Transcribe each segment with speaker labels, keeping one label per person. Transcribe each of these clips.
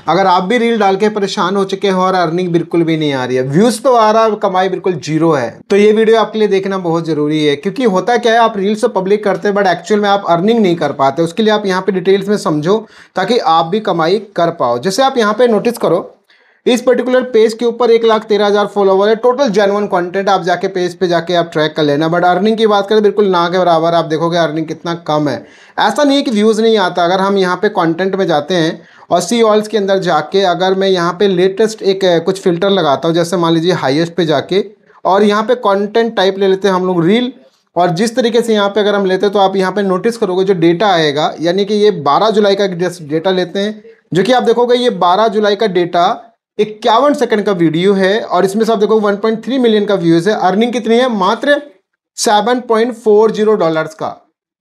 Speaker 1: अगर आप भी रील डाल के परेशान हो चुके हो और अर्निंग बिल्कुल भी नहीं आ रही है, व्यूज तो आ रहा है, कमाई बिल्कुल जीरो है, तो ये वीडियो आपके लिए देखना बहुत जरूरी है। क्योंकि होता क्या है, आप रील्स तो पब्लिक करते हैं बट एक्चुअल में आप अर्निंग नहीं कर पाते। उसके लिए आप यहाँ पे डिटेल्स में समझो ताकि आप भी कमाई कर पाओ। जैसे आप यहाँ पे नोटिस करो, इस पर्टिकुलर पेज के ऊपर 1,13,000 फॉलोवर है, टोटल जेन्युइन कंटेंट। आप जाके पेज पे जाके आप ट्रैक कर लेना। बट अर्निंग की बात करें बिल्कुल ना के बराबर। आप देखोगे अर्निंग कितना कम है। ऐसा नहीं है कि व्यूज़ नहीं आता। अगर हम यहाँ पे कंटेंट में जाते हैं और सी ऑल्स के अंदर जाके अगर मैं यहाँ पे लेटेस्ट एक कुछ फिल्टर लगाता हूँ, जैसे मान लीजिए हाईएस्ट पे जाके, और यहाँ पे कंटेंट टाइप ले लेते हैं हम लोग रील, और जिस तरीके से यहाँ पे अगर हम लेते हैं तो आप यहाँ पे नोटिस करोगे जो डेटा आएगा, यानी कि ये 12 जुलाई का डेटा लेते हैं, जो कि आप देखोगे ये 12 जुलाई का डेटा 51 सेकंड का वीडियो है और इसमें से आप देखो 1.3 मिलियन का व्यूज है। अर्निंग कितनी है? मात्र $7.40 का।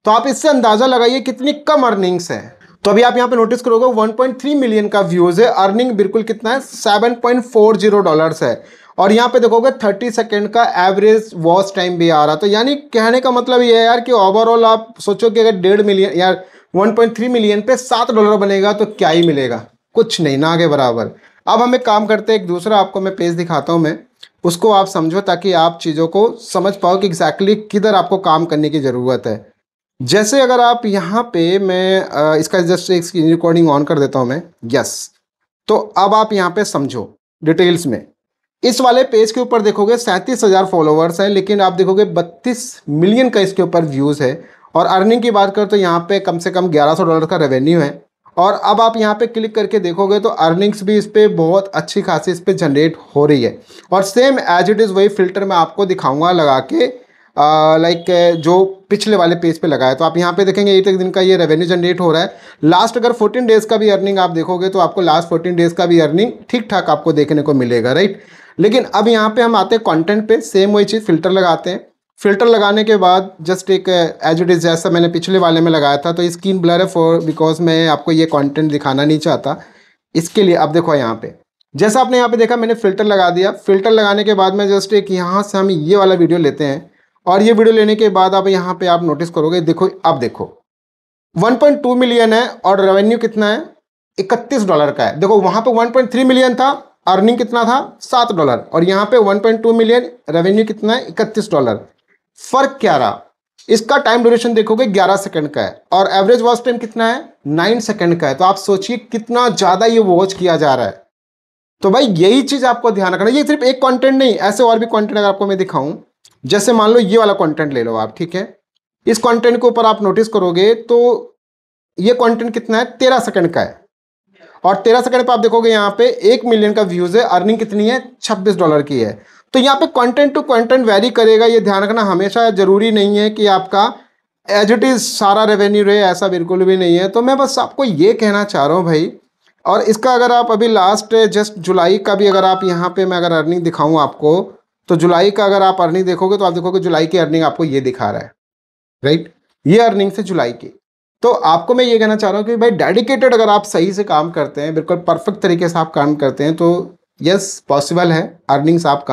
Speaker 1: तो आप इससे अंदाजा लगाइए कितनी कम अर्निंग्स है। तो अभी आप यहाँ पे नोटिस करोगे 1.3 मिलियन का व्यूज है, अर्निंग बिल्कुल कितना है? $7.40 है। और यहाँ पे देखोगे 30 सेकंड का एवरेज वॉच टाइम भी आ रहा। तो यानी कहने का मतलब ये है यार कि ओवरऑल आप सोचो कि अगर 1.5 मिलियन या 1.3 मिलियन पे $7 बनेगा तो क्या ही मिलेगा? कुछ नहीं, ना के बराबर। अब हम एक काम करते हैं, एक दूसरा आपको मैं पेज दिखाता हूँ, मैं उसको आप समझो ताकि आप चीज़ों को समझ पाओ कि एग्जैक्टली किधर आपको काम करने की ज़रूरत है। जैसे अगर आप यहाँ पे मैं इसका जस्ट एक स्क्रीन रिकॉर्डिंग ऑन कर देता हूँ मैं। यस, तो अब आप यहाँ पे समझो डिटेल्स में। इस वाले पेज के ऊपर देखोगे 37,000 फॉलोवर्स हैं, लेकिन आप देखोगे 32 मिलियन का इसके ऊपर व्यूज़ है। और अर्निंग की बात करें तो यहाँ पे कम से कम $1,100 का रेवेन्यू है। और अब आप यहाँ पे क्लिक करके देखोगे तो अर्निंग्स भी इस पर बहुत अच्छी खासी इस पर जनरेट हो रही है। और सेम एज इट इज़ वही फिल्टर मैं आपको दिखाऊंगा लगा के, लाइक जो पिछले वाले पेज पे लगाया। तो आप यहाँ पे देखेंगे 1 दिन का ये रेवेन्यू जनरेट हो रहा है। लास्ट अगर 14 डेज़ का भी अर्निंग आप देखोगे तो आपको लास्ट 14 डेज़ का भी अर्निंग ठीक ठाक आपको देखने को मिलेगा, राइट। लेकिन अब यहाँ पे हम आते हैं कंटेंट पे, सेम वही चीज़ फिल्टर लगाते हैं। फिल्टर लगाने के बाद जस्ट एक एज इट इज़ जैसा मैंने पिछले वाले में लगाया था, तो स्क्रीन ब्लर है फॉर बिकॉज मैं आपको ये कंटेंट दिखाना नहीं चाहता। इसके लिए अब देखो यहाँ पे, जैसा आपने यहाँ पे देखा मैंने फ़िल्टर लगा दिया। फ़िल्टर लगाने के बाद मैं जस्ट एक यहाँ से हम ये वाला वीडियो लेते हैं, और ये वीडियो लेने के बाद अब यहाँ पे आप नोटिस करोगे, देखो अब देखो 1.2 मिलियन है और रेवेन्यू कितना है? $31 का है। देखो वहाँ पे 1.3 मिलियन था, अर्निंग कितना था? $7, और यहाँ पे 1.2 मिलियन, रेवेन्यू कितना है? $31। फर्क क्या रहा? इसका टाइम ड्यूरेशन देखोगे 11 सेकंड का है और एवरेज वॉच टाइम कितना है? 9 सेकंड का है। तो आप सोचिए कितना ज़्यादा ये वॉच किया जा रहा है। तो भाई यही चीज़ आपको ध्यान रखना। ये सिर्फ एक कंटेंट नहीं, ऐसे और भी कंटेंट अगर आपको मैं दिखाऊं, जैसे मान लो ये वाला कंटेंट ले लो आप, ठीक है। इस कंटेंट के ऊपर आप नोटिस करोगे तो ये कंटेंट कितना है? 13 सेकंड का है। और 13 सेकंड पे आप देखोगे यहाँ पे 1 मिलियन का व्यूज़ है, अर्निंग कितनी है? $26 की है। तो यहाँ पे कंटेंट टू कंटेंट वेरी करेगा, ये ध्यान रखना। हमेशा जरूरी नहीं है कि आपका एज इट इज़ सारा रेवेन्यू रहे, ऐसा बिल्कुल भी नहीं है। तो मैं बस आपको ये कहना चाह रहा हूँ भाई। और इसका अगर आप अभी लास्ट जस्ट जुलाई का भी अगर आप यहाँ पे मैं अगर अर्निंग दिखाऊँ आपको, तो जुलाई का अगर आप अर्निंग देखोगे तो आप देखोगे जुलाई की अर्निंग आपको ये दिखा रहा है, राइट। ये अर्निंग से जुलाई की। तो आपको मैं ये कहना चाह रहा हूँ कि भाई डेडिकेटेड अगर आप सही से काम करते हैं, बिल्कुल परफेक्ट तरीके से आप काम करते हैं, तो यस पॉसिबल है अर्निंग्स आप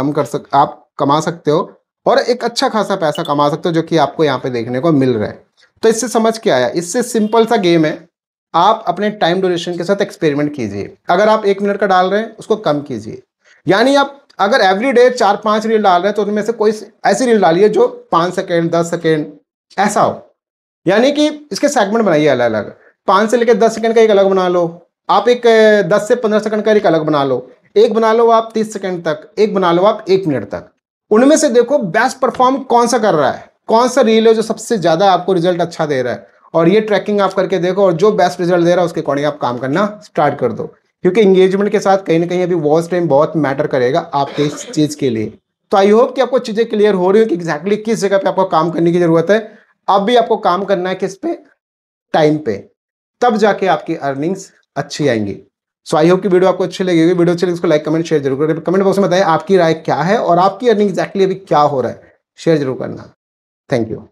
Speaker 1: आप कमा सकते हो और एक अच्छा खासा पैसा कमा सकते हो, जो कि आपको यहाँ पे देखने को मिल रहा है। तो इससे समझ के आया, इससे सिंपल सा गेम है। आप अपने टाइम ड्यूरेशन के साथ एक्सपेरिमेंट कीजिए। अगर आप 1 मिनट का डाल रहे हैं उसको कम कीजिए। यानी आप अगर एवरी डे 4-5 रील डाल रहे हैं तो उनमें से कोई ऐसी रील डालिए जो 5 सेकेंड 10 सेकेंड ऐसा हो। यानी कि इसके सेगमेंट बनाइए अलग अलग। 5 से लेकर 10 सेकंड का एक अलग बना लो आप, एक 10 से 15 सेकंड का एक अलग बना लो, एक बना लो आप 30 सेकंड तक, एक बना लो आप 1 मिनट तक। उनमें से देखो बेस्ट परफॉर्म कौन सा कर रहा है, कौन सा रील है जो सबसे ज़्यादा आपको रिजल्ट अच्छा दे रहा है, और ये ट्रैकिंग आप करके देखो, और जो बेस्ट रिजल्ट दे रहा है उसके अकॉर्डिंग आप काम करना स्टार्ट कर दो। क्योंकि इंगेजमेंट के साथ कहीं ना कहीं अभी वॉच टाइम बहुत मैटर करेगा आपके इस चीज़ के लिए। तो आई होप कि आपको चीज़ें क्लियर हो रही हो कि एग्जैक्टली किस जगह पे आपको काम करने की जरूरत है। अब भी आपको काम करना है किस पे? टाइम पे, तब जाके आपकी अर्निंग्स अच्छी आएंगी। सो आई होप कि वीडियो आपको अच्छी लगेगी। वीडियो अच्छी लगी इसको लाइक कमेंट शेयर जरूर करें। कमेंट बॉक्स में बताएं आपकी राय क्या है और आपकी अर्निंग एग्जैक्टली अभी क्या हो रहा है, शेयर जरूर करना। Thank you.